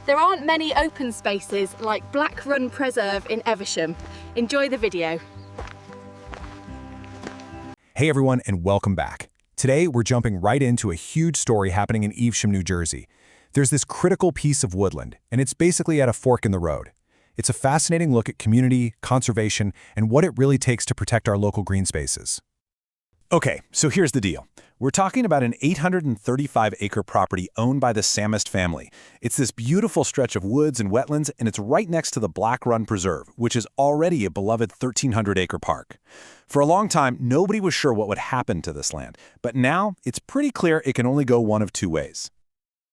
There aren't many open spaces like Black Run Preserve in Evesham. Enjoy the video. Hey everyone, and welcome back. Today we're jumping right into a huge story happening in Evesham, New Jersey. There's this critical piece of woodland, and it's basically at a fork in the road. It's a fascinating look at community, conservation, and what it really takes to protect our local green spaces. Okay, so here's the deal. We're talking about an 835-acre property owned by the Samist family. It's this beautiful stretch of woods and wetlands, and it's right next to the Black Run Preserve, which is already a beloved 1,300-acre park. For a long time, nobody was sure what would happen to this land, but now it's pretty clear it can only go one of two ways.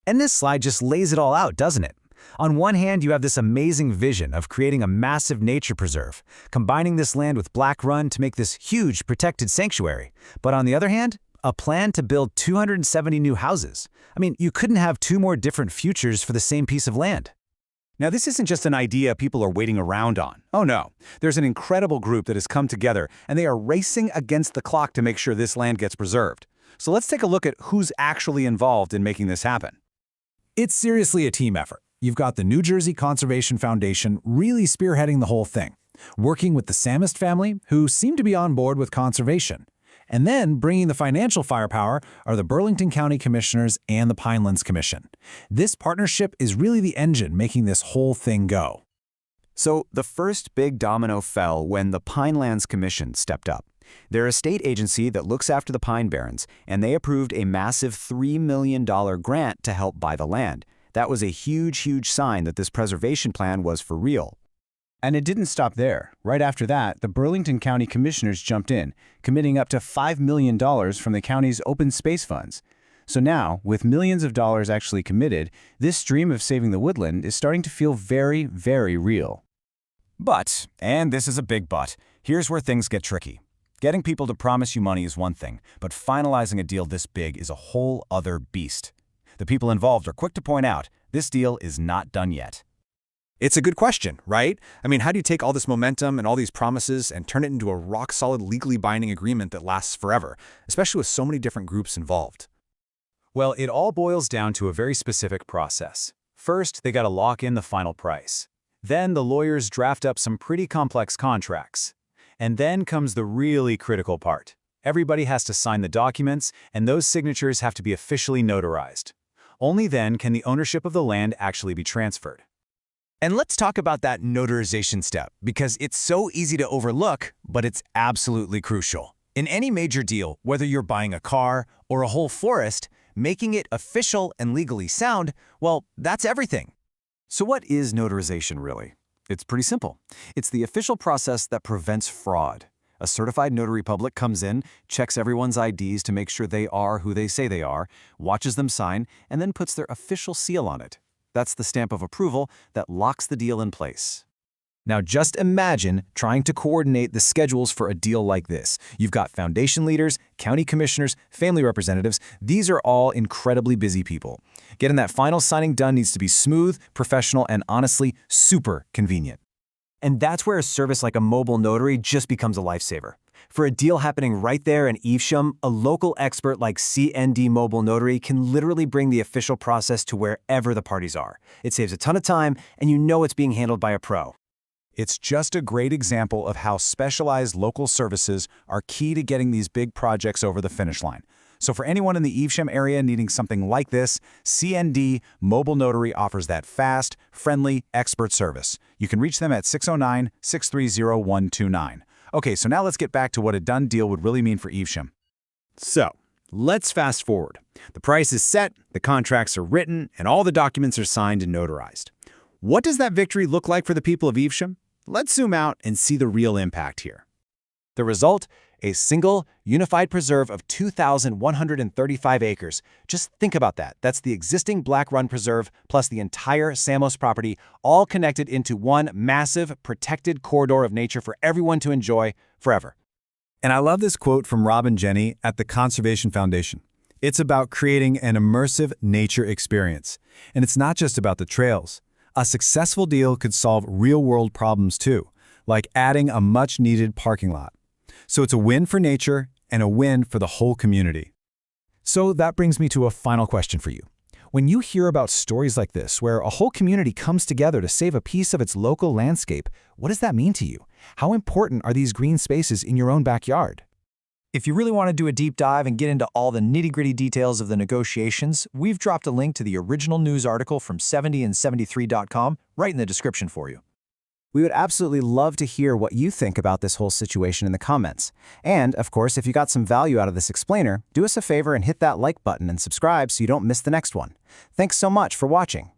And this slide just lays it all out, doesn't it? On one hand, you have this amazing vision of creating a massive nature preserve, combining this land with Black Run to make this huge protected sanctuary. But on the other hand, a plan to build 270 new houses. I mean, you couldn't have two more different futures for the same piece of land. Now, this isn't just an idea people are waiting around on. Oh no, there's an incredible group that has come together, and they are racing against the clock to make sure this land gets preserved. So let's take a look at who's actually involved in making this happen. It's seriously a team effort. You've got the New Jersey Conservation Foundation really spearheading the whole thing, working with the Samist family, who seem to be on board with conservation. And then bringing the financial firepower are the Burlington County Commissioners and the Pinelands Commission. This partnership is really the engine making this whole thing go. So the first big domino fell when the Pinelands Commission stepped up. They're a state agency that looks after the Pine Barrens, and they approved a massive $3 million grant to help buy the land. That was a huge sign that this preservation plan was for real. And it didn't stop there. Right after that, the Burlington County Commissioners jumped in, committing up to $5 million from the county's open space funds. So now, with millions of dollars actually committed, this dream of saving the woodland is starting to feel very, very real. But, and this is a big but, here's where things get tricky. Getting people to promise you money is one thing, but finalizing a deal this big is a whole other beast. The people involved are quick to point out, this deal is not done yet. It's a good question, right? I mean, how do you take all this momentum and all these promises and turn it into a rock-solid, legally binding agreement that lasts forever, especially with so many different groups involved? Well, it all boils down to a very specific process. First, they got to lock in the final price. Then the lawyers draft up some pretty complex contracts. And then comes the really critical part. Everybody has to sign the documents, and those signatures have to be officially notarized. Only then can the ownership of the land actually be transferred. And let's talk about that notarization step, because it's so easy to overlook, but it's absolutely crucial. In any major deal, whether you're buying a car or a whole forest, making it official and legally sound, well, that's everything. So what is notarization really? It's pretty simple. It's the official process that prevents fraud. A certified notary public comes in, checks everyone's IDs to make sure they are who they say they are, watches them sign, and then puts their official seal on it. That's the stamp of approval that locks the deal in place. Now just imagine trying to coordinate the schedules for a deal like this. You've got foundation leaders, county commissioners, family representatives. These are all incredibly busy people. Getting that final signing done needs to be smooth, professional, and honestly, super convenient. And that's where a service like a mobile notary just becomes a lifesaver. For a deal happening right there in Evesham, a local expert like CND Mobile Notary can literally bring the official process to wherever the parties are. It saves a ton of time, and you know it's being handled by a pro. It's just a great example of how specialized local services are key to getting these big projects over the finish line. So for anyone in the Evesham area needing something like this, CND Mobile Notary offers that fast, friendly, expert service. You can reach them at 609-630-129. Okay, so now let's get back to what a done deal would really mean for Evesham. So, let's fast forward. The price is set, the contracts are written, and all the documents are signed and notarized. What does that victory look like for the people of Evesham? Let's zoom out and see the real impact here. The result? A single, unified preserve of 2,135 acres. Just think about that. That's the existing Black Run Preserve plus the entire Samos property, all connected into one massive, protected corridor of nature for everyone to enjoy forever. And I love this quote from Rob and Jenny at the Conservation Foundation. It's about creating an immersive nature experience. And it's not just about the trails. A successful deal could solve real-world problems too, like adding a much-needed parking lot. So it's a win for nature and a win for the whole community. So that brings me to a final question for you. When you hear about stories like this, where a whole community comes together to save a piece of its local landscape, what does that mean to you? How important are these green spaces in your own backyard? If you really want to do a deep dive and get into all the nitty-gritty details of the negotiations, we've dropped a link to the original news article from 70and73.com right in the description for you. We would absolutely love to hear what you think about this whole situation in the comments. And, of course, if you got some value out of this explainer, do us a favor and hit that like button and subscribe so you don't miss the next one. Thanks so much for watching.